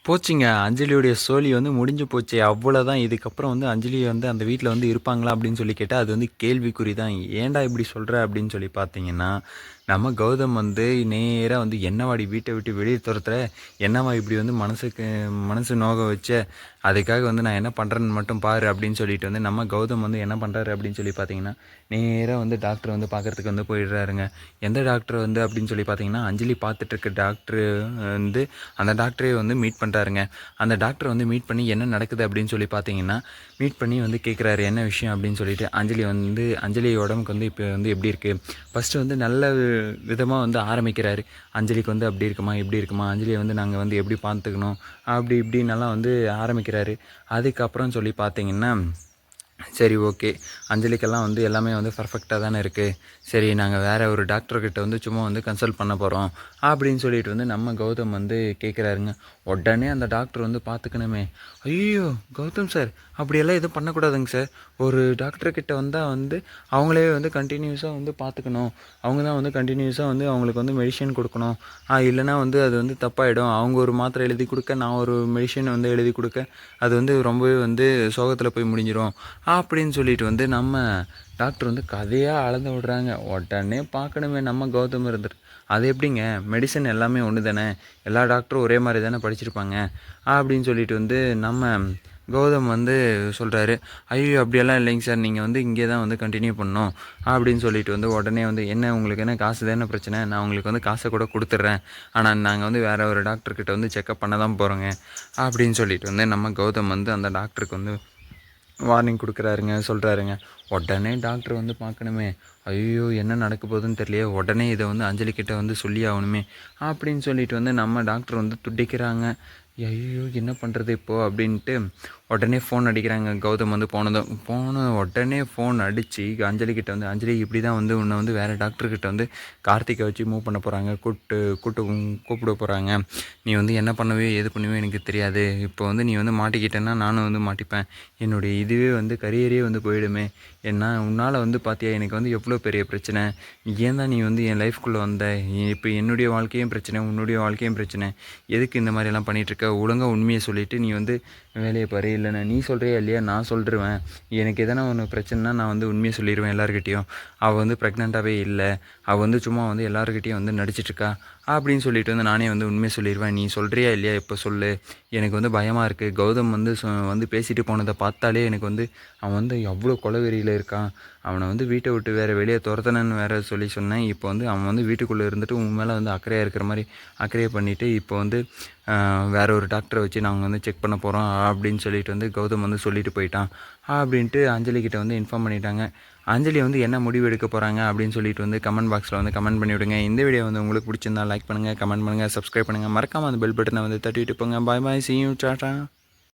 போச்சுங்க. அஞ்சலியுடைய சோலி வந்து முடிஞ்சு போச்சு. அவ்வளோதான். இதுக்கப்புறம் வந்து அஞ்சலி வந்து அந்த வீட்ல வந்து இருப்பாங்களா அப்படின்னு சொல்லி கேட்டா, அது வந்து கேள்விக்குறி தான். ஏன்டா இப்படி சொல்ற அப்படின்னு சொல்லி பார்த்தீங்கன்னா, நம்ம கௌதம் வந்து நேரா வந்து "என்னவாடி வீட்ட விட்டு வெளிய தொரத்துற? என்னம்மா இப்படி வந்து மனசு நோக வச்ச? அதுக்காக வந்து நான் என்ன பண்றேன்னு மட்டும் பாரு" அப்படின்னு சொல்லிட்டு வந்து நம்ம கௌதம் வந்து என்ன பண்றாரு அப்படின்னு சொல்லி பார்த்தீங்கன்னா, நேரா வந்து டாக்டர் வந்து பார்க்கறதுக்கு வந்து போயிடுறாருங்க. எந்த டாக்டர் வந்து அப்படின்னு சொல்லி பார்த்தீங்கன்னா, அஞ்சலி பார்த்துட்டு இருக்க டாக்டரு வந்து அந்த டாக்டரே வந்து மீட் பண்ணுறாருங்க. அந்த டாக்டர் வந்து மீட் பண்ணி என்ன நடக்குது அப்படின்னு சொல்லி பார்த்தீங்கன்னா, மீட் பண்ணி வந்து கேட்குறாரு என்ன விஷயம் அப்படின்னு சொல்லிட்டு. அஞ்சலி உடம்புக்கு வந்து இப்போ வந்து எப்படி இருக்குது? ஃபஸ்ட்டு வந்து நல்ல விதமாக வந்து ஆரம்பிக்கிறாரு. அஞ்சலிக்கு வந்து அப்படி இருக்குமா, இப்படி இருக்குமா, அஞ்சலியை வந்து நாங்கள் வந்து எப்படி பார்த்துக்கணும், அப்படி இப்படின்னெல்லாம் வந்து ஆரம்பிக்கிறாரு. அதுக்கப்புறம் சொல்லி பார்த்தீங்கன்னா, சரி ஓகே. அஞ்சலிக்கெல்லாம் வந்து எல்லாமே வந்து பர்ஃபெக்ட்டா தானே இருக்கு. சரி நாங்க வேற ஒரு டாக்டர்கிட்ட வந்து சும்மா வந்து கன்சல்ட் பண்ண போறோம். அப்படின்னு சொல்லிட்டு வந்து நம்ம கௌதம் வந்து கேட்குறாருங்க. உடனே அந்த டாக்டர் வந்து பார்த்துக்கணுமே. ஐயய்யோ! கௌதம் சார் அப்படியெல்லாம் எதுவும் பண்ணக்கூடாதுங்க சார். ஒரு டாக்டர்கிட்ட வந்தா வந்து அவங்களே வந்து கன்டினியூஸா வந்து பார்த்துக்கணும். அவங்க தான் வந்து கன்டினியூஸா வந்து அவங்களுக்கு வந்து மெடிசின் குடுக்கணும். இல்லைனா வந்து அது வந்து தப்பாயிடும். அவங்க ஒரு மாத்திரை எழுதி குடுக்க, நான் ஒரு மெடிசின் வந்து எழுதி குடுக்க, அது வந்து ரொம்பவே வந்து சோகத்தில போய் முடிஞ்சிரும். அப்படின்னு சொல்லிட்டு வந்து நம்ம டாக்டர் வந்து கதையாக அளந்து விடுறாங்க. உடனே பார்க்கணுமே நம்ம கௌதம் இருந்துட்டு, அது எப்படிங்க மெடிசன் எல்லாமே ஒன்று தானே, எல்லா டாக்டரும் ஒரே மாதிரி தானே படிச்சிருப்பாங்க அப்படின்னு சொல்லிட்டு வந்து நம்ம கௌதம் வந்து சொல்கிறாரு. ஐயோ அப்படியெல்லாம் இல்லைங்க சார், நீங்கள் வந்து இங்கே தான் வந்து கண்டினியூ பண்ணணும் அப்படின்னு சொல்லிட்டு வந்து உடனே வந்து என்ன உங்களுக்கு என்ன காசு தானே பிரச்சனை, நான் உங்களுக்கு வந்து காசை கூட கொடுத்துட்றேன், ஆனால் நாங்கள் வந்து வேறு ஒரு டாக்டர்கிட்ட வந்து செக்கப் பண்ண தான் போகிறோங்க அப்படின்னு சொல்லிட்டு வந்து நம்ம கௌதம் வந்து அந்த டாக்டருக்கு வந்து வார்னிங் கொடுக்குறாருங்க, சொல்கிறாருங்க. உடனே டாக்டர் வந்து பார்க்கணுமே. ஐயோ என்ன நடக்க போகுதுன்னு தெரியலையே, உடனே இதை வந்து அஞ்சலி கிட்ட வந்து சொல்லி ஆகணுமே அப்படின்னு சொல்லிட்டு வந்து நம்ம டாக்டர் வந்து துடிக்கிறாங்க. ஐயோ என்ன பண்ணுறது இப்போது அப்படின்ட்டு உடனே ஃபோன் அடிக்கிறாங்க. கௌதம் வந்து போன உடனே ஃபோன் அடித்து அஞ்சலி கிட்ட வந்து, அஞ்சலி இப்படி தான் வந்து உன்னை வந்து வேறு டாக்டர்கிட்ட வந்து கார்த்திகை வச்சு மூவ் பண்ண போகிறாங்க, கூப்பிட போகிறாங்க. நீ வந்து என்ன பண்ணவே ஏது பண்ணவே எனக்கு தெரியாது. இப்போ வந்து நீ வந்து மாட்டிக்கிட்டேன்னா நானும் வந்து மாட்டிப்பேன். என்னுடைய இதுவே வந்து கரியரே வந்து போயிடுமே. ஏன்னா உன்னால் வந்து பார்த்தியா எனக்கு வந்து எவ்வளோ பெரிய பிரச்சனை. ஏன் தான் நீ வந்து என் லைஃப்குள்ளே வந்த? இப்போ என்னுடைய வாழ்க்கையும் பிரச்சனை, உன்னுடைய வாழ்க்கையும் பிரச்சனை. எதுக்கு இந்த மாதிரியெல்லாம் பண்ணிகிட்ருக்க? ஒழுங்காக உண்மையை சொல்லிவிட்டு நீ வந்து வேலையை பாரு. இல்லைண்ணா நீ சொல்கிறியா இல்லையா, நான் சொல்லிடுவேன். எனக்கு எதனா ஒன்று பிரச்சனைனா நான் வந்து உண்மையை சொல்லிடுவேன் எல்லாருக்கிட்டேயும். அவள் வந்து ப்ரெக்னெண்ட்டாகவே இல்லை, அவள் வந்து சும்மா வந்து எல்லாருக்கிட்டேயும் வந்து நடிச்சிட்ருக்கா அப்படின்னு சொல்லிட்டு வந்து நானே வந்து உண்மையை சொல்லிடுவேன். நீ சொல்கிறியா இல்லையா இப்போ சொல்லு. எனக்கு வந்து பயமாக இருக்குது. கௌதம் வந்து வந்து பேசிட்டு போனதை பார்த்தாலே எனக்கு வந்து அவன் வந்து எவ்வளோ கொலவெறியில் இருக்கான். அவனை வந்து வீட்டை விட்டு வேறு வெளியே துரத்தணுன்னு வேறு சொல்லி சொன்னேன். இப்போ வந்து அவன் வந்து வீட்டுக்குள்ளே இருந்துட்டு உன் மேலே வந்து அக்கறையாக இருக்கிற மாதிரி அக்கறையை பண்ணிவிட்டு இப்போ வந்து வேற ஒரு டாக்டரை வச்சு நாங்கள் வந்து செக் பண்ண போகிறோம் அப்படின்னு சொல்லிட்டு வந்து கௌதம் வந்து சொல்லிட்டு போயிட்டான் அப்படின்ட்டு அஞ்சலி கிட்ட வந்து இன்ஃபார்ம் பண்ணிட்டாங்க. அஞ்சலி வந்து என்ன முடிவு எடுக்க போகிறாங்க அப்படின்னு சொல்லிட்டு வந்து கமெண்ட் பாக்ஸில் வந்து கமெண்ட் பண்ணி விடுங்க. இந்த வீடியோ வந்து உங்களுக்கு பிடிச்சிருந்தா லைக் பண்ணுங்கள், கமெண்ட் பண்ணுங்கள், சப்ஸ்கிரைப் பண்ணுங்கள். மறக்காமல் அந்த பெல் பட்டனை வந்து தட்டிட்டு போங்க. பாய் பாய், see you, டாடா.